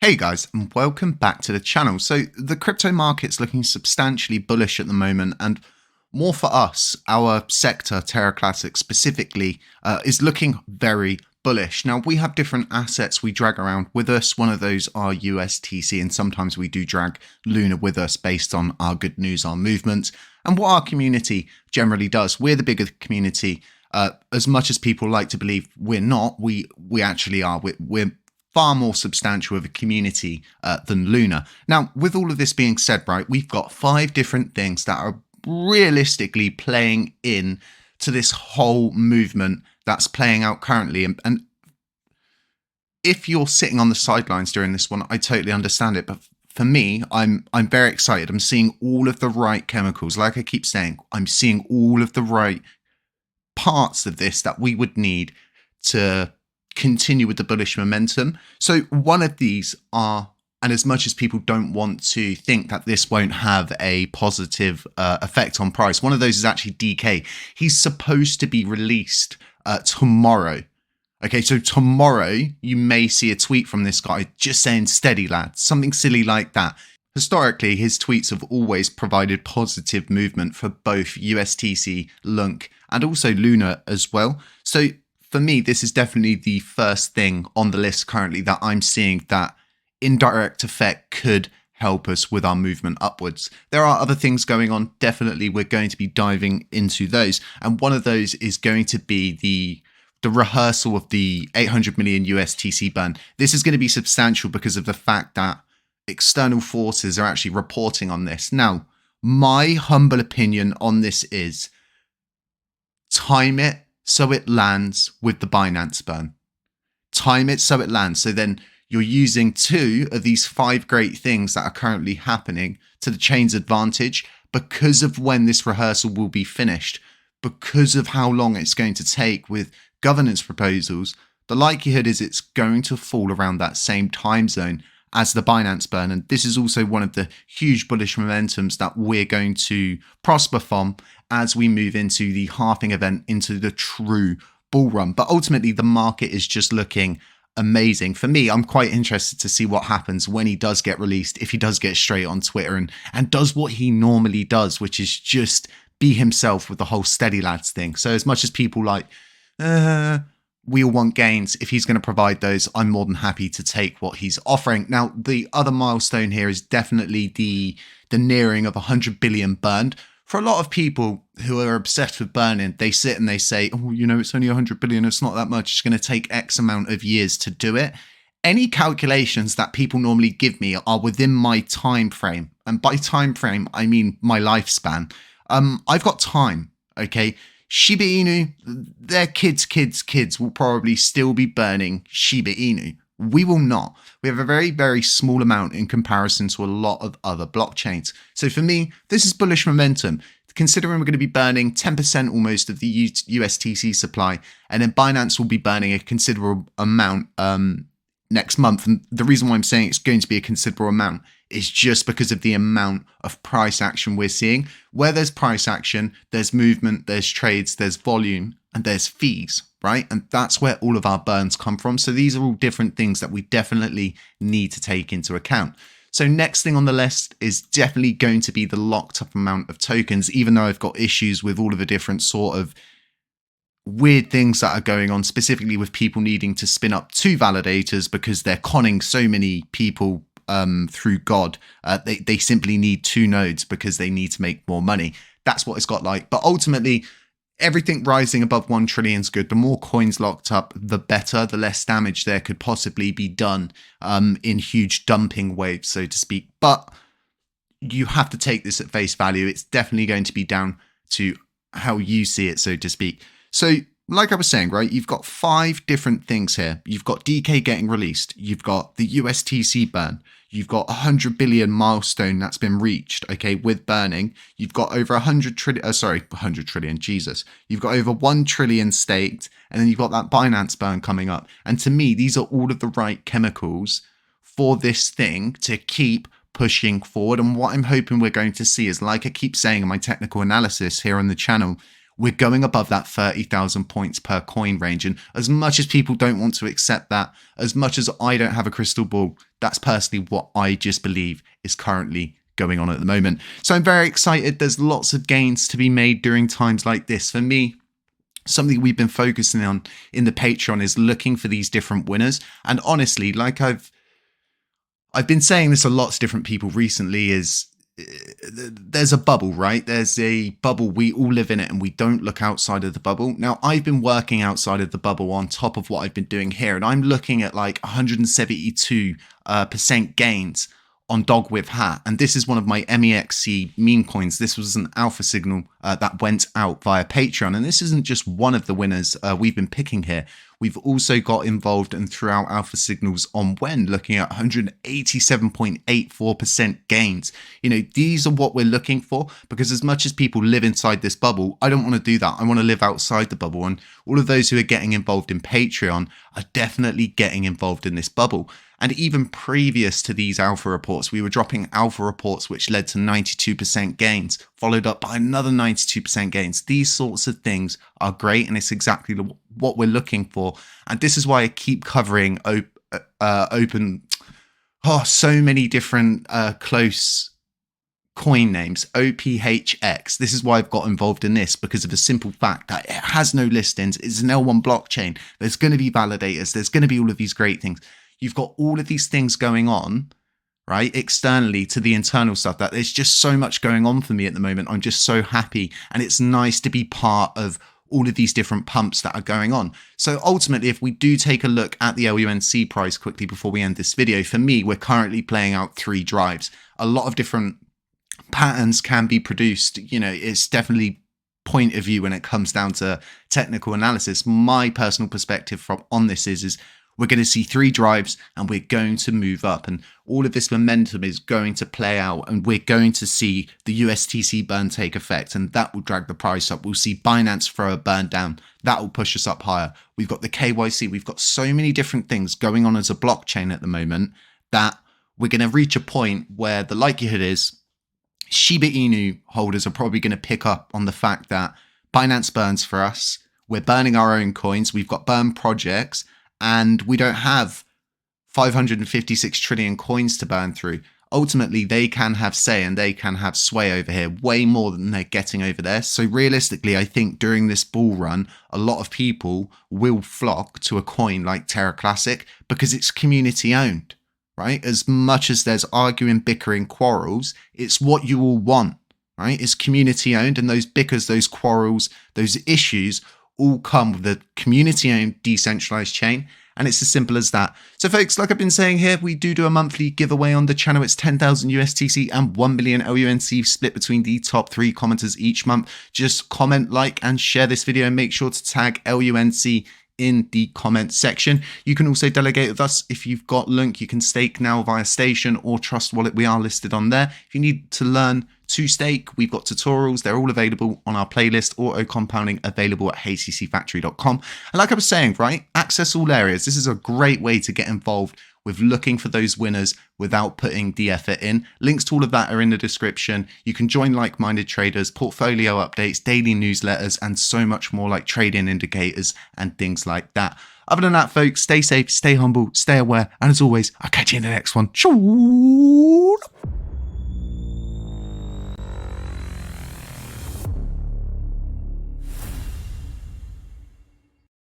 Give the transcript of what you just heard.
Hey guys, and welcome back to the channel. So the crypto market's looking substantially bullish at the moment, and more for us, our sector, Terra Classic specifically, is looking very bullish. Now, we have different assets we drag around with us. One of those are USTC, and sometimes we do drag Luna with us based on our good news, our movement, and what our community generally does. We're the bigger community. As much as people like to believe we're not, we actually are. We're far more substantial of a community than Luna. Now, with all of this being said, right, we've got 5 different things that are realistically playing in to this whole movement that's playing out currently. And if you're sitting on the sidelines during this one, I totally understand it. But for me, I'm very excited. I'm seeing all of the right chemicals. Like I keep saying, I'm seeing all of the right parts of this that we would need to continue with the bullish momentum. So one of these are, and as much as people don't want to think that this won't have a positive effect on price, one of those is actually DK. He's supposed to be released tomorrow. Okay, so tomorrow you may see a tweet from this guy just saying steady lads, something silly like that. Historically, his tweets have always provided positive movement for both USTC, LUNC, and also Luna as well. So for me, this is definitely the first thing on the list currently that I'm seeing that indirect effect could help us with our movement upwards. There are other things going on. Definitely, we're going to be diving into those. And one of those is going to be the rehearsal of the 800 million USTC burn. This is going to be substantial because of the fact that external forces are actually reporting on this. Now, my humble opinion on this is time it so it lands with the Binance burn. Time it so it lands. So then you're using 2 of these 5 great things that are currently happening to the chain's advantage because of when this rehearsal will be finished, because of how long it's going to take with governance proposals. The likelihood is it's going to fall around that same time zone as the Binance burn. And this is also one of the huge bullish momentums that we're going to prosper from as we move into the halving event, into the true bull run. But ultimately, the market is just looking amazing. For me, I'm quite interested to see what happens when he does get released, if he does get straight on Twitter and does what he normally does, which is just be himself with the whole steady lads thing. So as much as people like, we all want gains, if he's going to provide those, I'm more than happy to take what he's offering. Now, the other milestone here is definitely the nearing of 100 billion burned. For a lot of people who are obsessed with burning, they sit and they say, oh, you know, it's only 100 billion. It's not that much. It's going to take X amount of years to do it. Any calculations that people normally give me are within my time frame. And by time frame, I mean my lifespan. I've got time, okay? Shiba Inu, their kids will probably still be burning Shiba Inu. We will not. We have a very, very small amount in comparison to a lot of other blockchains. So for me, this is bullish momentum. Considering we're going to be burning 10% almost of the USTC supply, and then Binance will be burning a considerable amount next month. And the reason why I'm saying it's going to be a considerable amount is just because of the amount of price action we're seeing. Where there's price action, there's movement, there's trades, there's volume, and there's fees, right? And that's where all of our burns come from. So these are all different things that we definitely need to take into account. So next thing on the list is definitely going to be the locked up amount of tokens, even though I've got issues with all of the different sort of weird things that are going on, specifically with people needing to spin up 2 validators because they're conning so many people through God. They simply need 2 nodes because they need to make more money. That's what it's got like. But ultimately, everything rising above 1 trillion is good. The more coins locked up, the better. The less damage there could possibly be done in huge dumping waves, so to speak. But you have to take this at face value. It's definitely going to be down to how you see it, so to speak. So like I was saying, right, you've got 5 different things here. You've got DK getting released. You've got the USTC burn. You've got 100 billion milestone that's been reached, okay, with burning. You've got over 100 trillion, Jesus. You've got over 1 trillion staked, and then you've got that Binance burn coming up. And to me, these are all of the right chemicals for this thing to keep pushing forward. And what I'm hoping we're going to see is, like I keep saying in my technical analysis here on the channel, we're going above that 30,000 points per coin range. And as much as people don't want to accept that, as much as I don't have a crystal ball, that's personally what I just believe is currently going on at the moment. So I'm very excited. There's lots of gains to be made during times like this. For me, something we've been focusing on in the Patreon is looking for these different winners. And honestly, like I've been saying this a lot to different people recently, is there's a bubble, right? There's a bubble. We all live in it and we don't look outside of the bubble. Now, I've been working outside of the bubble on top of what I've been doing here, and I'm looking at like 172% gains on Dog with Hat. And this is one of my MEXC meme coins. This was an alpha signal that went out via Patreon. And this isn't just one of the winners we've been picking here. We've also got involved and threw out alpha signals on When, looking at 187.84% gains. You know, these are what we're looking for, because as much as people live inside this bubble, I don't want to do that. I want to live outside the bubble. And all of those who are getting involved in Patreon are definitely getting involved in this bubble. And even previous to these alpha reports, we were dropping alpha reports which led to 92% gains, followed up by another 92% gains. These sorts of things are great, and it's exactly what we're looking for. And this is why I keep covering so many different close coin names. OPHX. This is why I've got involved in this, because of the simple fact that it has no listings. It's an L1 blockchain. There's going to be validators. There's going to be all of these great things. You've got all of these things going on, right, externally to the internal stuff, that there's just so much going on for me at the moment. I'm just so happy, and it's nice to be part of all of these different pumps that are going on. So ultimately, if we do take a look at the LUNC price quickly before we end this video, for me, we're currently playing out 3 drives. A lot of different patterns can be produced. You know, it's definitely point of view when it comes down to technical analysis. My personal perspective on this is we're going to see 3 drives and we're going to move up, and all of this momentum is going to play out, and we're going to see the USTC burn take effect, and that will drag the price up. We'll see Binance throw a burn down. That will push us up higher. We've got the KYC. We've got so many different things going on as a blockchain at the moment that we're going to reach a point where the likelihood is Shiba Inu holders are probably going to pick up on the fact that Binance burns for us. We're burning our own coins. We've got burn projects, and we don't have 556 trillion coins to burn through. Ultimately, they can have say and they can have sway over here way more than they're getting over there. So realistically, I think during this bull run, a lot of people will flock to a coin like Terra Classic because it's community owned, right? As much as there's arguing, bickering, quarrels, it's what you all want, right? It's community owned, and those bickers, those quarrels, those issues all come with a community-owned decentralized chain, and it's as simple as that. So folks, like I've been saying here, we do a monthly giveaway on the channel. It's 10,000 USTC and 1 million LUNC split between the top 3 commenters each month. Just comment, like, and share this video, and make sure to tag LUNC in the comment section. You can also delegate with us. If you've got LUNC, you can stake now via Station or Trust Wallet. We are listed on there. If you need to learn to stake, we've got tutorials. They're all available on our playlist. Autocompounding available at HappyCattyCrypto.com. And like I was saying, right, access all areas. This is a great way to get involved with looking for those winners without putting the effort in. Links to all of that are in the description. You can join like-minded traders, portfolio updates, daily newsletters, and so much more, like trading indicators and things like that. Other than that, folks, stay safe, stay humble, stay aware, and as always, I'll catch you in the next one.